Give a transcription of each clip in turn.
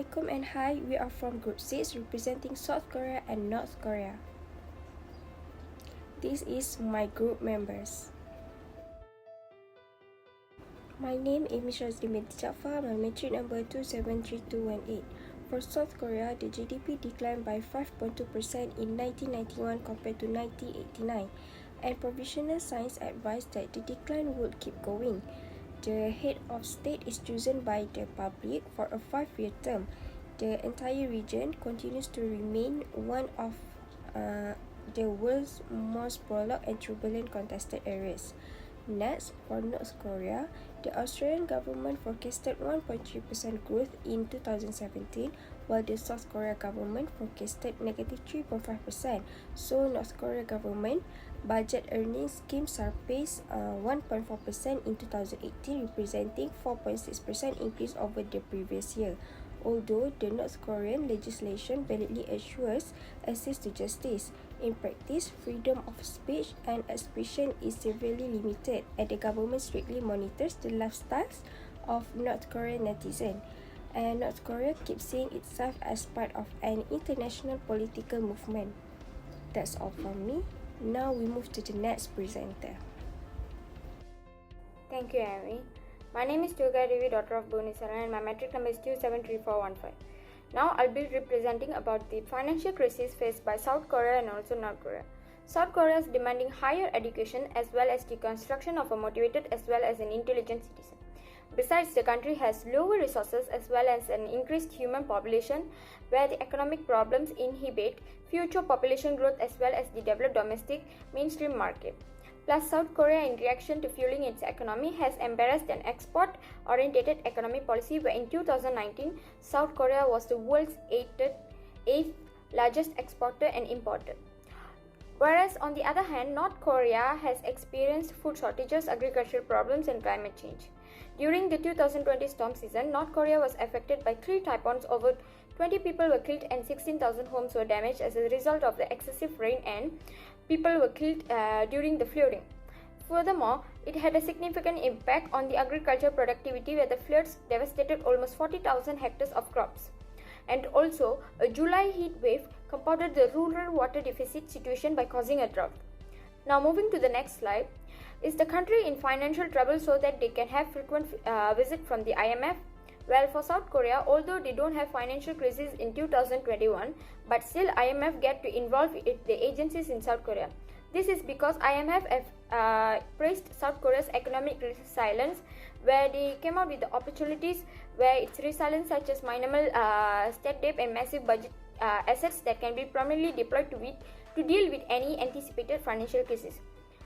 Assalamualaikum and hi, we are from Group 6 representing South Korea and North Korea. This is my group members. My name is Ms. Razli binti Jaafar, my metric number 273218. For South Korea, the GDP declined by 5.2% in 1991 compared to 1989, and provisional signs advised that the decline would keep going. The head of state is chosen by the public for a 5-year term. The entire region continues to remain one of the world's most prolonged and turbulent contested areas. Next, for North Korea, the Australian government forecasted 1.3% growth in 2017, while the South Korea government forecasted negative 3.5%. So, North Korea government budget earnings scheme surpassed 1.4% in 2018, representing 4.6% increase over the previous year. Although the North Korean legislation validly assures access to justice, in practice, freedom of speech and expression is severely limited, and the government strictly monitors the lifestyles of North Korean netizens. And North Korea keeps seeing itself as part of an international political movement. That's all from me. Now we move to the next presenter. Thank you, Amy. My name is Turga Devi, daughter of Bhuvaneswaran, and my metric number is 273415. Now I'll be representing about the financial crisis faced by South Korea and also North Korea. South Korea is demanding higher education as well as the construction of a motivated as well as an intelligent citizen. Besides, the country has lower resources as well as an increased human population, where the economic problems inhibit future population growth as well as the developed domestic mainstream market. Plus, South Korea, in reaction to fueling its economy, has embraced an export-oriented economic policy where in 2019, South Korea was the world's eighth largest exporter and importer. Whereas, on the other hand, North Korea has experienced food shortages, agricultural problems, and climate change. During the 2020 storm season, North Korea was affected by 3 typhoons. Over 20 people were killed and 16,000 homes were damaged as a result of the excessive rain, and people were killed during the flooding. Furthermore, it had a significant impact on the agricultural productivity, where the floods devastated almost 40,000 hectares of crops. And also, a July heat wave compounded the rural water deficit situation by causing a drought. Now, moving to the next slide, is the country in financial trouble so that they can have frequent visit from the IMF? Well, for South Korea, although they don't have financial crisis in 2021, but still IMF get to involve the agencies in South Korea. This is because IMF praised South Korea's economic resilience, where they came out with the opportunities where its resilience such as minimal state debt and massive budget assets that can be prominently deployed to deal with any anticipated financial crisis.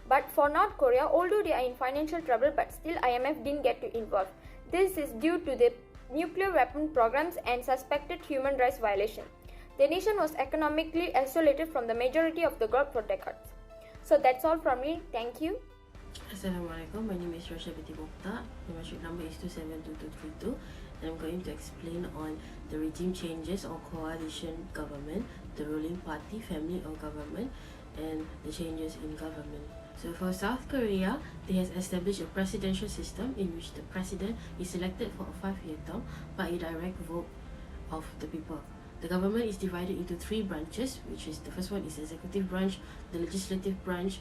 But for North Korea, although they are in financial trouble, but still IMF didn't get to involve. This is due to the nuclear weapon programs and suspected human rights violation. The nation was economically isolated from the majority of the globe for decades. So that's all from me. Thank you. Assalamualaikum. My name is Rosha Binti Mokhtar. My metric number is 272232, and I'm going to explain on the regime changes or coalition government, the ruling party, family or government, and the changes in government. So for South Korea, they has established a presidential system in which the president is elected for a 5-year term by a direct vote of the people. The government is divided into 3 branches, which is the first one is executive branch, the legislative branch,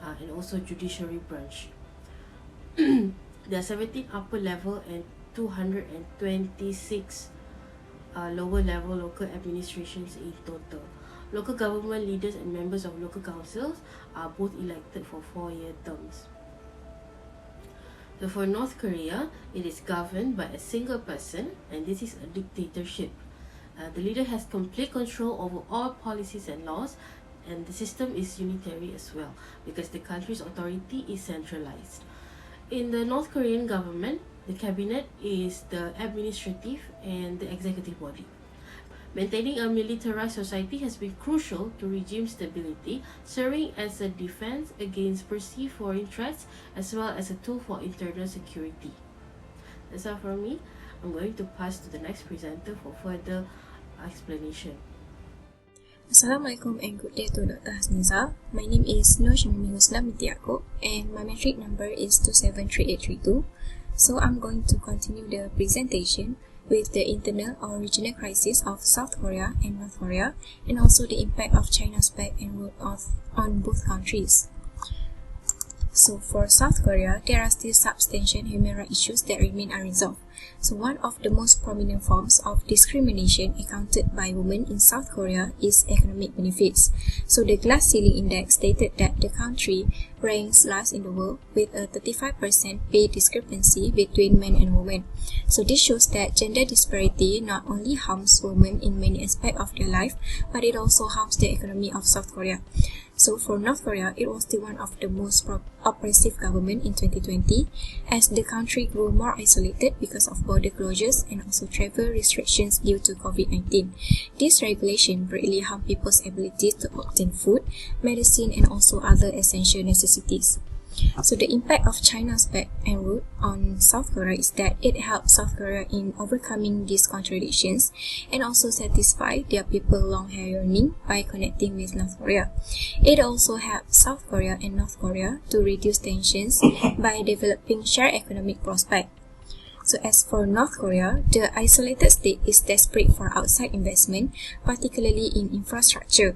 and also judiciary branch. There are 17 upper level and 226 lower level local administrations in total. Local government leaders and members of local councils are both elected for 4-year terms. So for North Korea, it is governed by a single person, and this is a dictatorship. The leader has complete control over all policies and laws, and the system is unitary as well because the country's authority is centralized. In the North Korean government, the cabinet is the administrative and the executive body. Maintaining a militarized society has been crucial to regime stability, serving as a defense against perceived foreign threats as well as a tool for internal security. That's all from me. I'm going to pass to the next presenter for further explanation. Assalamualaikum and good day to Dr. Hasniza. My name is Nur Shimimi Husna binti Yaakob and my metric number is 273832. So I'm going to continue the presentation with the internal or regional crisis of South Korea and North Korea, and also the impact of China's Belt and Road on both countries. So for South Korea, there are still substantial human rights issues that remain unresolved. So one of the most prominent forms of discrimination encountered by women in South Korea is economic benefits. So the Glass Ceiling Index stated that the country ranks last in the world with a 35% pay discrepancy between men and women. So this shows that gender disparity not only harms women in many aspects of their life, but it also harms the economy of South Korea. So for North Korea, it was the one of the most oppressive government in 2020, as the country grew more isolated because of border closures and also travel restrictions due to COVID-19. This regulation greatly harmed people's ability to obtain food, medicine, and also other essential necessities. So the impact of China's Belt and Road on South Korea is that it helped South Korea in overcoming these contradictions and also satisfy their people long yearning by connecting with North Korea. It also helped South Korea and North Korea to reduce tensions by developing shared economic prospects. So as for North Korea, the isolated state is desperate for outside investment, particularly in infrastructure.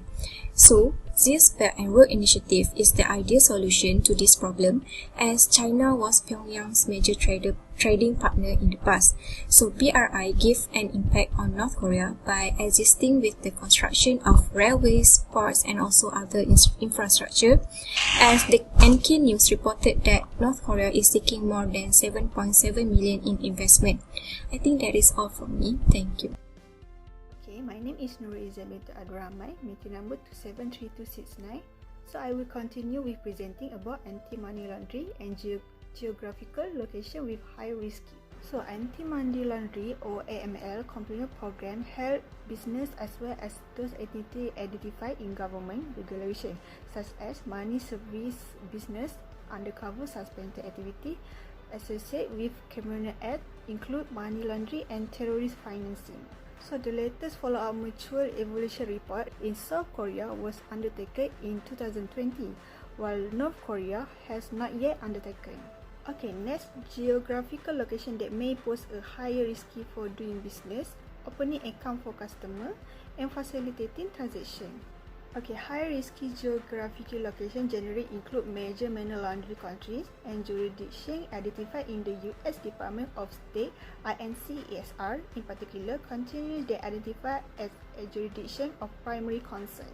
So this Belt and Road Initiative is the ideal solution to this problem, as China was Pyongyang's major trading partner in the past. So BRI gave an impact on North Korea by assisting with the construction of railways, ports, and also other infrastructure, as the NK News reported that North Korea is seeking more than 7.7 million in investment. I think that is all from me. Thank you. My name is Nur Elizabeth Adramai, meeting number 273269. So I will continue with presenting about anti-money laundering and geographical location with high risk. So anti-money laundering or AML compliance program help business as well as those entities identified in government regulation, such as money service business, undercover suspended activity associated with criminal act, include money laundering and terrorist financing. So the latest follow-up mutual evaluation report in South Korea was undertaken in 2020, while North Korea has not yet undertaken. Okay, next, geographical location that may pose a higher risk for doing business, opening account for customer, and facilitating transaction. Okay, high-risky geographical location generally include major money laundering countries and jurisdictions identified in the U.S. Department of State (INC-ESR). In particular, countries that identify as a jurisdiction of primary concern.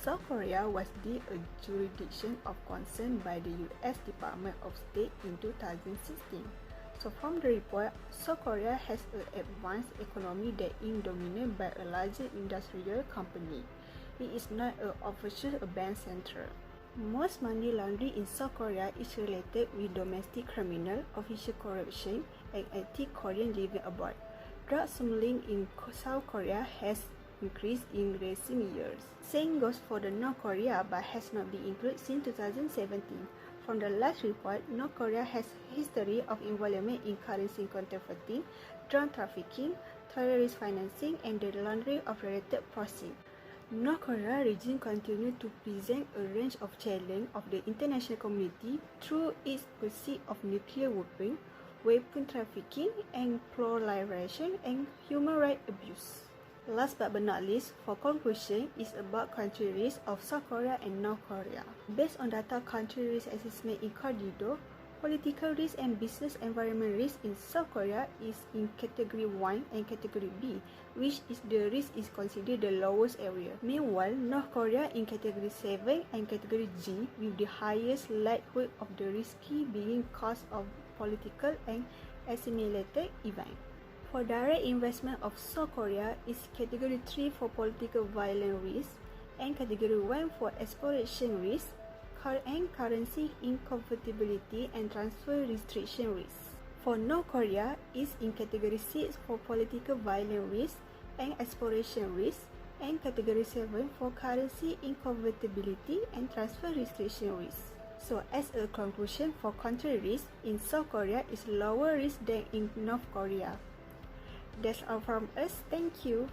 South Korea was deemed a jurisdiction of concern by the U.S. Department of State in 2016. So from the report, South Korea has an advanced economy that is dominated by a larger industrial company. It is not an official urban center. Most money laundering in South Korea is related with domestic criminal, official corruption, and anti-Korean living abroad. Drug smuggling in South Korea has increased in recent years. Same goes for the North Korea, but has not been included since 2017. From the last report, North Korea has history of involvement in currency counterfeiting, drug trafficking, terrorist financing, and the laundering of related proceeds. North Korea regime continues to present a range of challenges of the international community through its pursuit of nuclear weapons, weapon trafficking, and proliferation and human rights abuse. Last but not least, for conclusion, is about country risk of South Korea and North Korea. Based on data country risk assessment in Corridor, political risk and business environment risk in South Korea is in category 1 and category B, which is the risk is considered the lowest area. Meanwhile, North Korea in category 7 and category G, with the highest likelihood of the risky being cause of political and assimilated event. For direct investment of South Korea is category 3 for political violence risk and category 1 for exploration risk and currency inconvertibility and transfer restriction risk. For North Korea is in category 6 for political violence risk and exploration risk and category 7 for currency inconvertibility and transfer restriction risk. So as a conclusion, for country risk in South Korea is lower risk than in North Korea. That's all from us. Thank you.